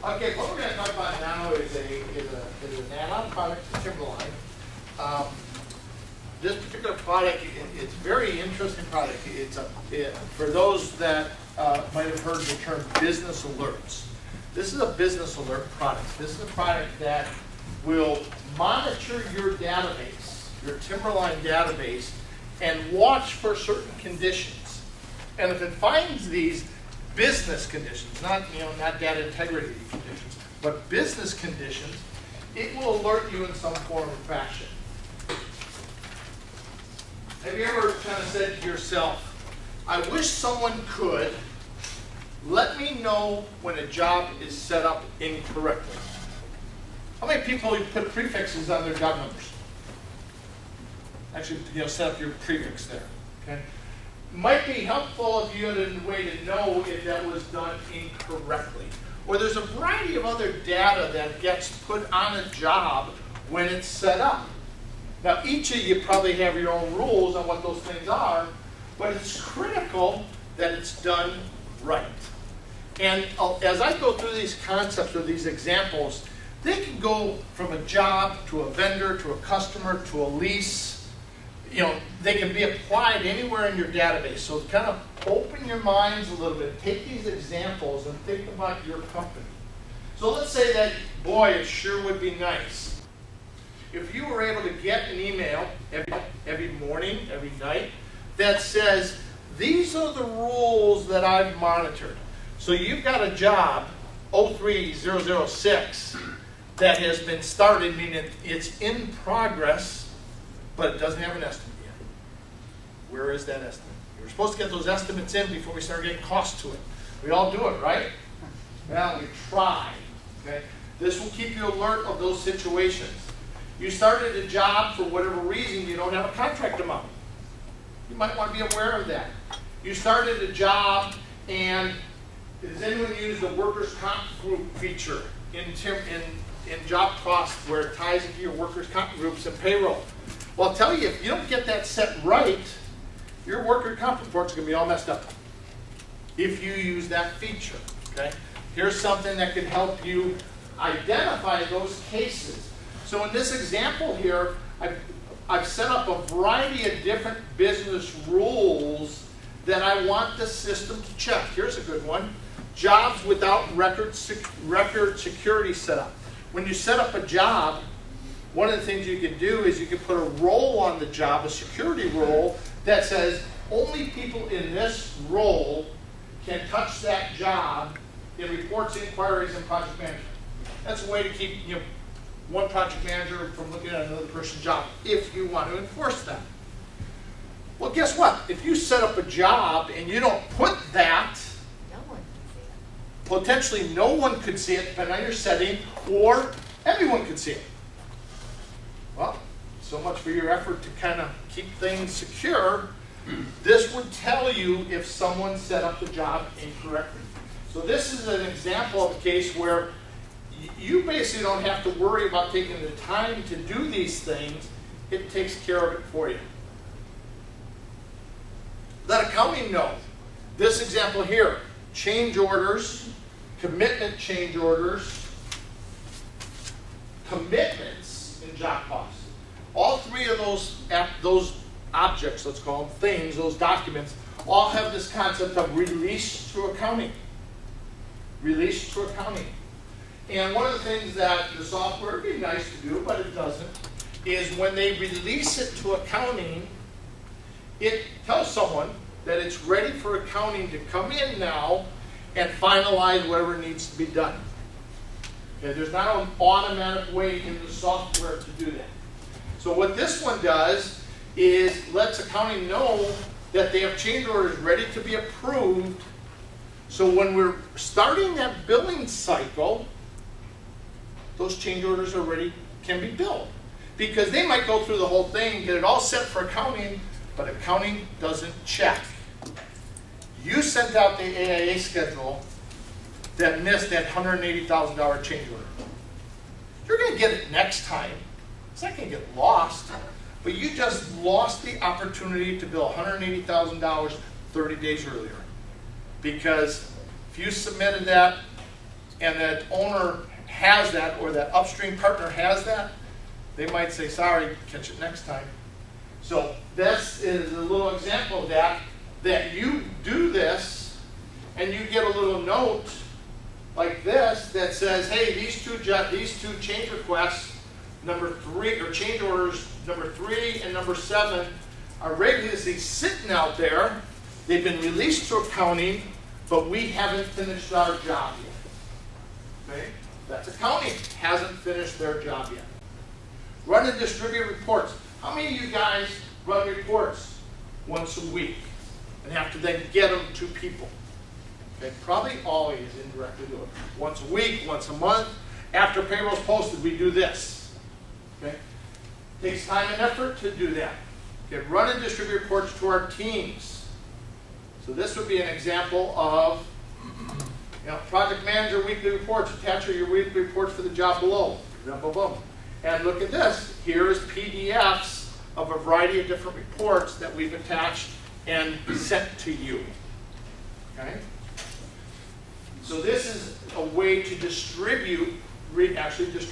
Okay, what we're going to talk about now is an add-on product to Timberline. This particular product, it's a very interesting product. For those that might have heard the term business alerts. This is a business alert product. This is a product that will monitor your database, your Timberline database, and watch for certain conditions. And if it finds these business conditions, not data integrity conditions, but business conditions, it will alert you in some form or fashion. Have you ever kind of said to yourself, I wish someone could let me know when a job is set up incorrectly? How many people put prefixes on their job numbers? Actually, set up your prefix there. Okay? Might be helpful if you had a way to know if that was done incorrectly. Or there's a variety of other data that gets put on a job when it's set up. Now, each of you probably have your own rules on what those things are, but it's critical that it's done right. And as I go through these concepts or these examples, they can go from a job to a vendor to a customer to a lease. They can be applied anywhere in your database. So kind of open your minds a little bit. Take these examples and think about your company. So let's say that, boy, it sure would be nice if you were able to get an email every morning, every night, that says, these are the rules that I've monitored. So you've got a job, 03006, that has been started, meaning it's in progress, but it doesn't have an estimate yet. Where is that estimate? We're supposed to get those estimates in before we start getting costs to it. We all do it, right? Well, we try. Okay? This will keep you alert of those situations. You started a job for whatever reason, you don't have a contract amount. You might want to be aware of that. You started a job, and does anyone use the workers' comp group feature in job costs where it ties into your workers' comp groups and payroll? Well, I'll tell you, if you don't get that set right, your workers' comp reports are going to be all messed up if you use that feature. Okay? Here's something that can help you identify those cases. So in this example here, I've set up a variety of different business rules that I want the system to check. Here's a good one. Jobs without record security set up. When you set up a job, one of the things you can do is you can put a role on the job, a security role, that says only people in this role can touch that job in reports, inquiries, and project management. That's a way to keep one project manager from looking at another person's job if you want to enforce that. Well, guess what? If you set up a job and you don't put that, potentially no one could see it depending on your setting, or everyone could see it. Well, so much for your effort to kind of keep things secure. This would tell you if someone set up the job incorrectly. So this is an example of a case where you basically don't have to worry about taking the time to do these things. It takes care of it for you. Let accounting know. This example here, change orders, commitment change orders, commitments in job costs. All three of those objects, let's call them things, those documents, all have this concept of release through accounting. Release through accounting. And one of the things that the software would be nice to do, but it doesn't, is when they release it to accounting, it tells someone that it's ready for accounting to come in now and finalize whatever needs to be done. Okay, there's not an automatic way in the software to do that. So what this one does is lets accounting know that they have change orders ready to be approved. So when we're starting that billing cycle, those change orders are ready, can be billed. Because they might go through the whole thing, get it all set for accounting, but accounting doesn't check. You sent out the AIA schedule that missed that $180,000 change order. You're going to get it next time. It's not going to get lost, but you just lost the opportunity to bill $180,000 30 days earlier. Because if you submitted that and that owner has that, or that upstream partner has that, they might say, sorry, catch it next time. So this is a little example of that you do this, and you get a little note like this that says, hey, these two change requests, number 3, or change orders number 3 and number 7, are regularly sitting out there. They've been released to accounting, but we haven't finished our job yet. Okay? That's accounting. Hasn't finished their job yet. Run and distribute reports. How many of you guys run reports once a week and have to then get them to people? Okay? Probably always indirectly do it. Once a week, once a month. After payroll's posted, we do this. Okay? Takes time and effort to do that. Okay? Run and distribute reports to our teams. So this would be an example of, project manager weekly reports. Attach your weekly reports for the job below. Boom, boom, boom. And look at this. Here is PDFs of a variety of different reports that we've attached and sent to you. Okay? So this is a way to distribute, actually distribute